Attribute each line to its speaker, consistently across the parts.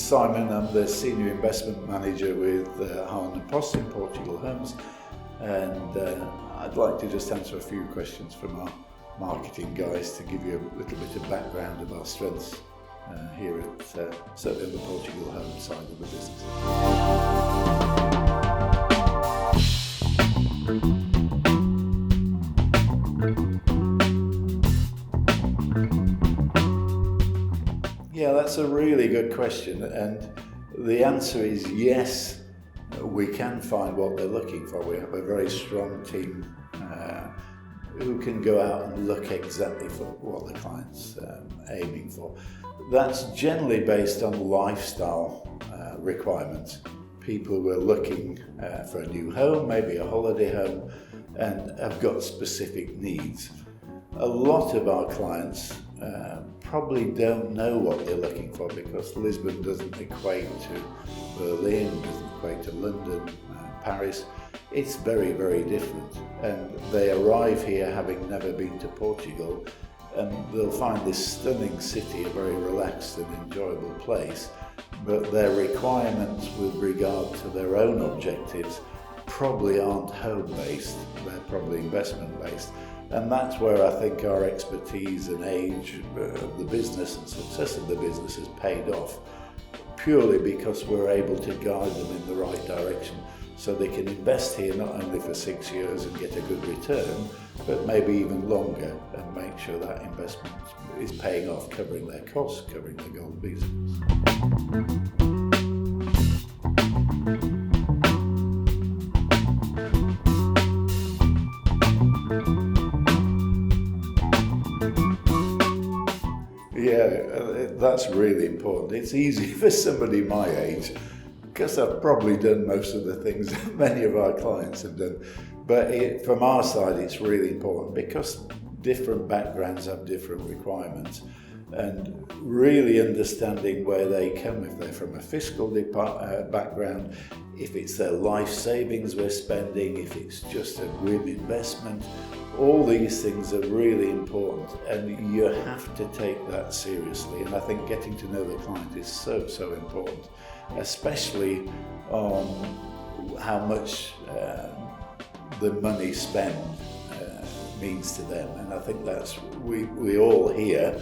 Speaker 1: Simon. I'm the Senior Investment Manager with Hahn & Post in Portugal Homes, and I'd like to just answer a few questions from our marketing guys to give you a little bit of background of our strengths here at certainly on the Portugal Homes side of the business. Yeah, that's a really good question, and the answer is yes, we can find what they're looking for. We have a very strong team who can go out and look exactly for what the client's aiming for. That's generally based on lifestyle requirements. People who are looking for a new home, maybe a holiday home, and have got specific needs. A lot of our clients probably don't know what they're looking for because Lisbon doesn't equate to Berlin, doesn't equate to London, Paris. It's very, very different, and they arrive here having never been to Portugal, and they'll find this stunning city a very relaxed and enjoyable place, but their requirements with regard to their own objectives probably aren't home-based, they're probably investment-based. And that's where I think our expertise and age of the business and success of the business has paid off, purely because we're able to guide them in the right direction so they can invest here not only for 6 years and get a good return, but maybe even longer, and make sure that investment is paying off, covering their costs, covering their gold visas. Yeah, that's really important. It's easy for somebody my age, because I've probably done most of the things that many of our clients have done. But from our side, it's really important because different backgrounds have different requirements, and really understanding where they come, if they're from a fiscal background, if it's their life savings we're spending, if it's just a whim investment. All these things are really important, and you have to take that seriously. And I think getting to know the client is so important, especially on how much the money spent means to them. And I think that's, we all here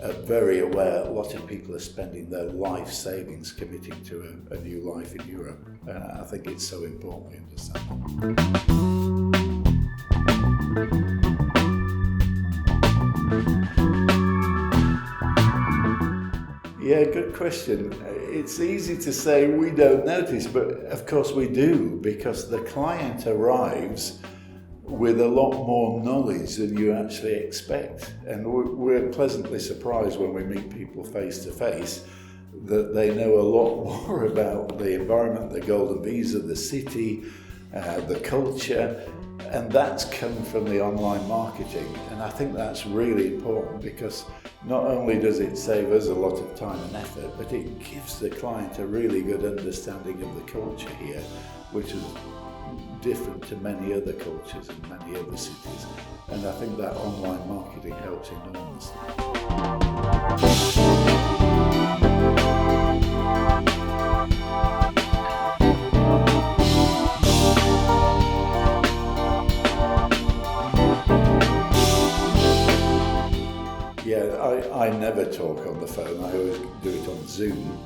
Speaker 1: are very aware a lot of people are spending their life savings committing to a new life in Europe. And I think it's so important we understand that. Yeah, good question. It's easy to say we don't notice, but of course we do, because the client arrives with a lot more knowledge than you actually expect. And we're pleasantly surprised when we meet people face to face that they know a lot more about the environment, the golden visa, the city, the culture, and that's come from the online marketing. And I think that's really important, because not only does it save us a lot of time and effort, but it gives the client a really good understanding of the culture here, which is different to many other cultures in many other cities. And I think that online marketing helps enormously. Yeah, I never talk on the phone, I always do it on Zoom.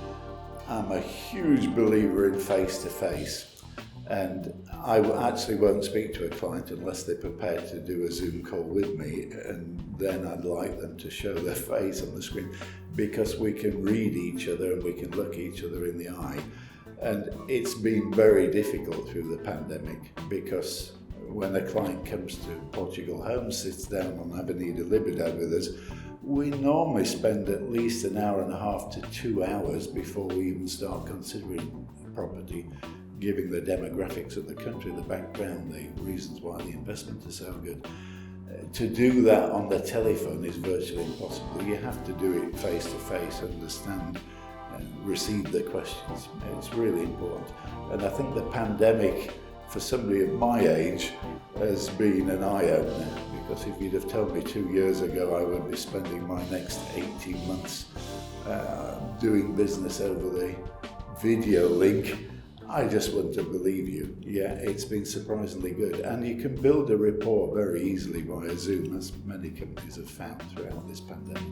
Speaker 1: I'm a huge believer in face-to-face, and I actually won't speak to a client unless they're prepared to do a Zoom call with me, and then I'd like them to show their face on the screen, because we can read each other and we can look each other in the eye. And it's been very difficult through the pandemic, because when a client comes to Portugal Homes, sits down on Avenida Liberdade with us, we normally spend at least an hour and a half to 2 hours before we even start considering property, giving the demographics of the country, the background, the reasons why the investment is so good. To do that on the telephone is virtually impossible. You have to do it face to face, understand and receive the questions. It's really important. And I think the pandemic, for somebody of my age, has been an eye-opener, because if you'd have told me 2 years ago I would be spending my next 18 months doing business over the video link, I just wouldn't have believed you. Yeah, it's been surprisingly good. And you can build a rapport very easily via Zoom, as many companies have found throughout this pandemic.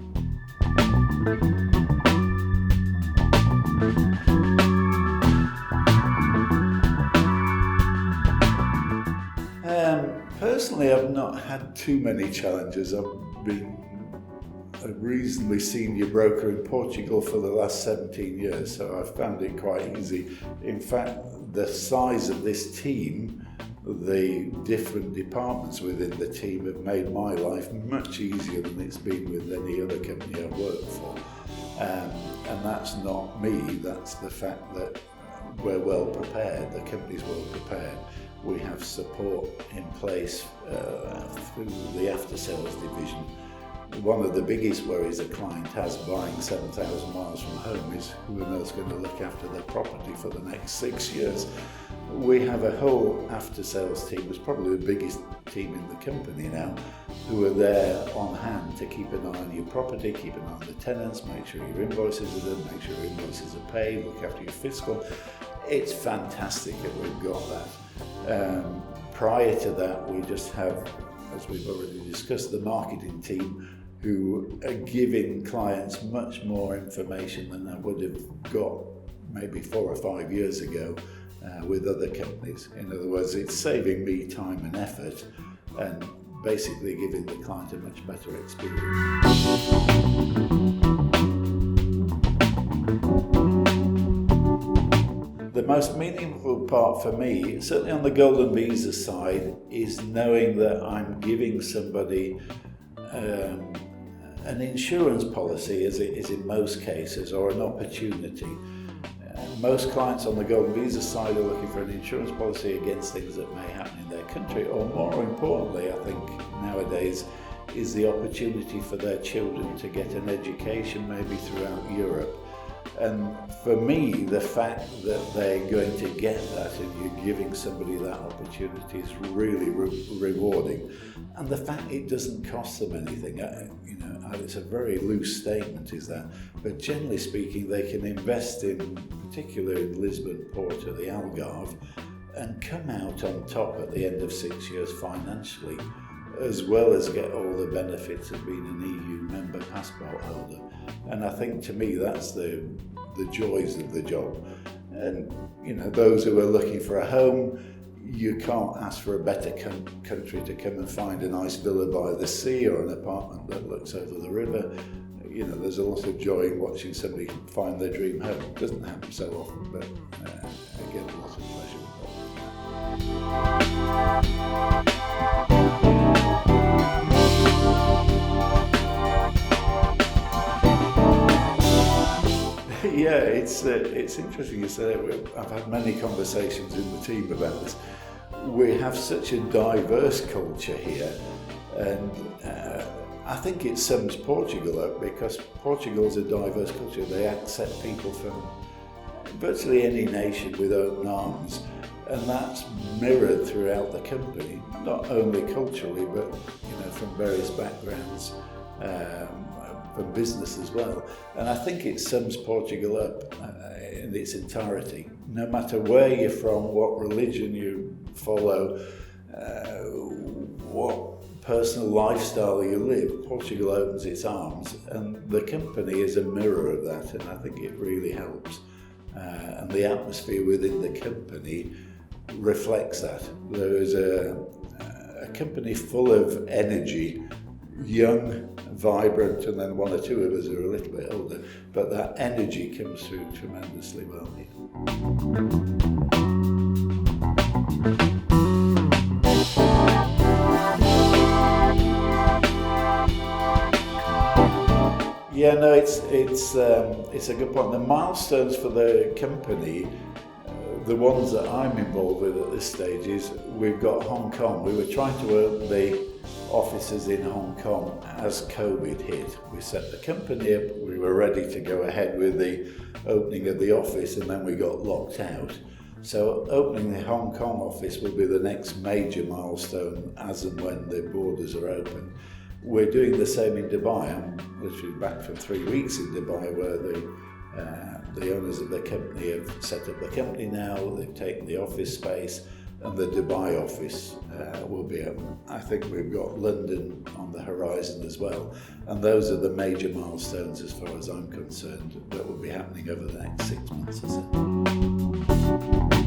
Speaker 1: Personally, I've not had too many challenges. I've been a reasonably senior broker in Portugal for the last 17 years, so I've found it quite easy. In fact, the size of this team, the different departments within the team have made my life much easier than it's been with any other company I've worked for. And that's not me, that's the fact that we're well prepared, the company's well prepared. We have support in place through the after-sales division. One of the biggest worries a client has buying 7,000 miles from home is who on earth's going to look after their property for the next 6 years. We have a whole after-sales team, it's probably the biggest team in the company now, who are there on hand to keep an eye on your property, keep an eye on the tenants, make sure your invoices are done, make sure your invoices are paid, look after your fiscal. It's fantastic that we've got that. Prior to that, we just have, as we've already discussed, the marketing team who are giving clients much more information than I would have got maybe 4 or 5 years ago with other companies. In other words, it's saving me time and effort and basically giving the client a much better experience. The most meaningful part for me, certainly on the Golden Visa side, is knowing that I'm giving somebody an insurance policy, as it is in most cases, or an opportunity. Most clients on the Golden Visa side are looking for an insurance policy against things that may happen in their country, or more importantly, I think nowadays, is the opportunity for their children to get an education maybe throughout Europe. And for me, the fact that they're going to get that and you're giving somebody that opportunity is really rewarding. And the fact it doesn't cost them anything, it's a very loose statement, is that. But generally speaking, they can invest in, particularly in Lisbon, Porto, the Algarve, and come out on top at the end of 6 years financially, as well as get all the benefits of being an EU member passport holder. And I think to me that's the joys of the job. And those who are looking for a home, you can't ask for a better country to come and find a nice villa by the sea or an apartment that looks over the river. There's a lot of joy in watching somebody find their dream home. It doesn't happen so often, but I get a lot of pleasure involved. Yeah, it's interesting you say that. I've had many conversations in the team about this. We have such a diverse culture here, and I think it sums Portugal up, because Portugal is a diverse culture. They accept people from virtually any nation with open arms, and that's mirrored throughout the company, not only culturally, but from various backgrounds. From business as well. And I think it sums Portugal up in its entirety. No matter where you're from, what religion you follow, what personal lifestyle you live, Portugal opens its arms, and the company is a mirror of that, and I think it really helps. And the atmosphere within the company reflects that. There is a company full of energy, young, vibrant, and then 1 or 2 of us are a little bit older, but that energy comes through tremendously well here. Yeah, no, it's a good point. The milestones for the company, the ones that I'm involved with at this stage, is we've got Hong Kong. We were trying to open the offices in Hong Kong as COVID hit. We set the company up, we were ready to go ahead with the opening of the office, and then we got locked out. So opening the Hong Kong office will be the next major milestone as and when the borders are open. we're doing the same in Dubai. I'm literally back from 3 weeks in Dubai, where the owners of the company have set up the company now. They've taken the office space, and the Dubai office will be open. I think we've got London on the horizon as well, and those are the major milestones as far as I'm concerned that will be happening over the next 6 months or so.